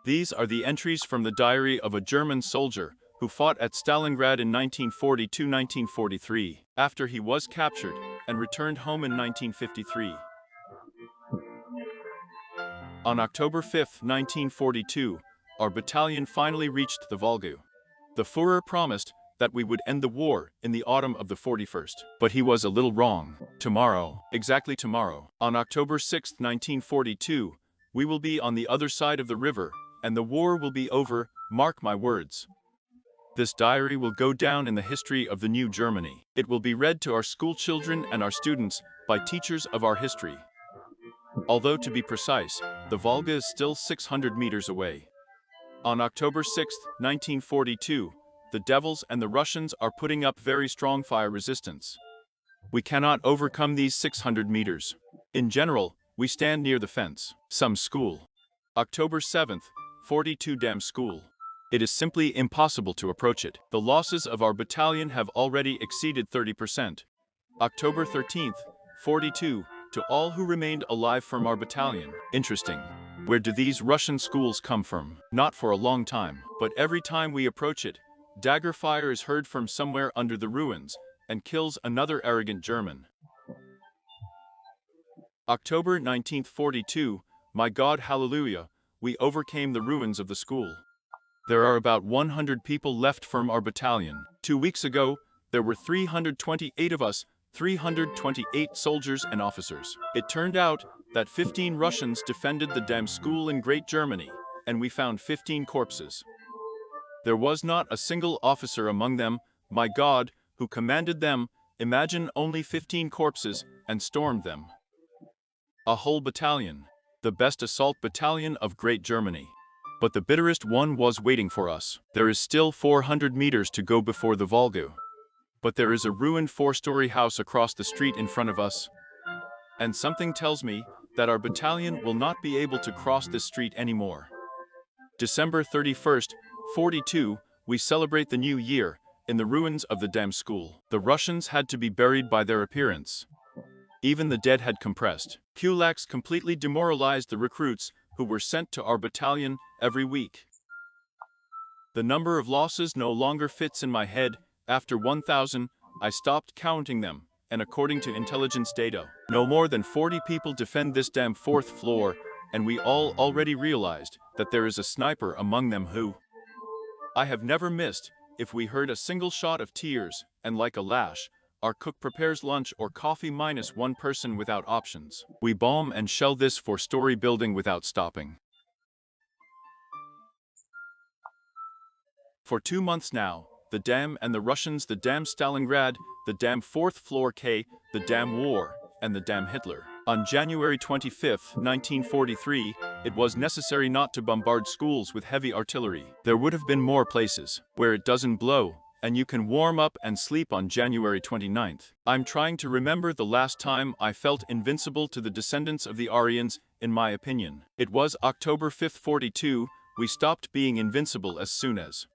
These are the entries from the diary of a German soldier who fought at Stalingrad in 1940–1943, after he was captured and returned home in 1953. On October 5, 1942, our battalion finally reached the Volga. The Fuhrer promised that we would end the war in the autumn of the 41st. But he was a little wrong. Tomorrow, exactly tomorrow, on October 6, 1942, we will be on the other side of the river, and the war will be over, mark my words. This diary will go down in the history of the new Germany. It will be read to our schoolchildren and our students by teachers of our history. Although, to be precise, the Volga is still 600 meters away. On October 6, 1942, the devils and the Russians are putting up very strong fire resistance. We cannot overcome these 600 meters. In general, we stand near the fence. Some school. October 7th, 42 Dam School. It is simply impossible to approach it. The losses of our battalion have already exceeded 30%. October 13th, 42, to all who remained alive from our battalion. Interesting. Where do these Russian schools come from? Not for a long time, but every time we approach it, dagger fire is heard from somewhere under the ruins and kills another arrogant German. October 1942, my God, hallelujah, we overcame the ruins of the school. There are about 100 people left from our battalion. 2 weeks ago, there were 328 of us, 328 soldiers and officers. It turned out that 15 Russians defended the Dam School in Great Germany, and we found 15 corpses. There was not a single officer among them, my God, who commanded them. Imagine only 15 corpses, and stormed them. A whole battalion, the best assault battalion of Great Germany. But the bitterest one was waiting for us. There is still 400 meters to go before the Volga. But there is a ruined 4-story house across the street in front of us. And something tells me that our battalion will not be able to cross this street anymore. December 31st, 42, we celebrate the new year in the ruins of the Dam School. The Russians had to be buried by their appearance. Even the dead had compressed. Kulaks completely demoralized the recruits who were sent to our battalion every week. The number of losses no longer fits in my head. After 1,000, I stopped counting them, and according to intelligence data, no more than 40 people defend this damn 4th floor, and we all already realized that there is a sniper among them who I have never missed. If we heard a single shot of tears, and like a lash, our cook prepares lunch or coffee minus one person without options. We bomb and shell this 4-story building without stopping. For 2 months now, the Dam and the Russians, the Dam Stalingrad, the Dam 4th floor K, the Dam War, and the Dam Hitler. On January 25, 1943, it was necessary not to bombard schools with heavy artillery. There would have been more places where it doesn't blow, and you can warm up and sleep on January 29th. I'm trying to remember the last time I felt invincible to the descendants of the Aryans, in my opinion. It was October 5, 42, we stopped being invincible as soon as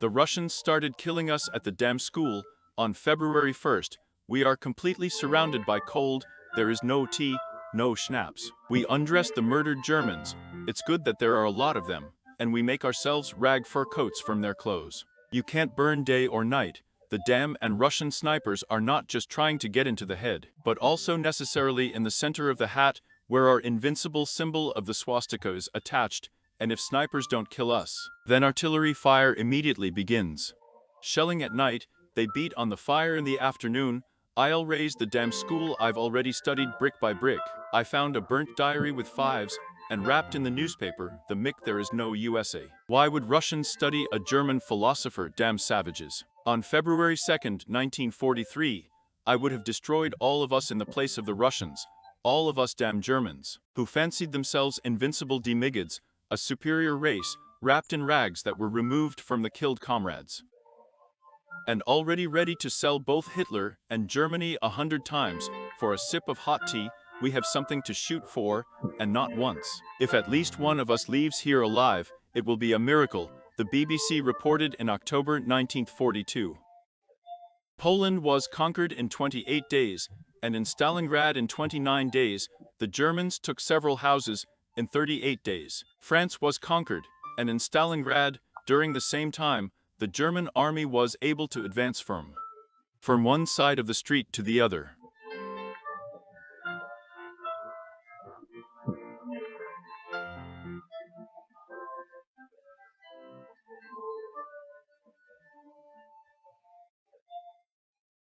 the Russians started killing us at the Dam School. On February 1st, we are completely surrounded by cold. There is no tea, no schnapps. We undress the murdered Germans. It's good that there are a lot of them, and we make ourselves rag fur coats from their clothes. You can't burn day or night. The Dam and Russian snipers are not just trying to get into the head, but also necessarily in the center of the hat, where our invincible symbol of the swastika is attached, and if snipers don't kill us, then artillery fire immediately begins. Shelling at night, they beat on the fire in the afternoon. I'll raise the Dam School I've already studied brick by brick. I found a burnt diary with 5s, and wrapped in the newspaper, the Mick there is no USA. Why would Russians study a German philosopher, damn savages? On February 2nd, 1943, I would have destroyed all of us in the place of the Russians, all of us damn Germans, who fancied themselves invincible demigods, a superior race, wrapped in rags that were removed from the killed comrades. And already ready to sell both Hitler and Germany 100 times for a sip of hot tea. We have something to shoot for, and not once. If at least one of us leaves here alive, it will be a miracle, the BBC reported in October 1942. Poland was conquered in 28 days, and in Stalingrad in 29 days. The Germans took several houses in 38 days. France was conquered and in Stalingrad, during the same time, the German army was able to advance from one side of the street to the other.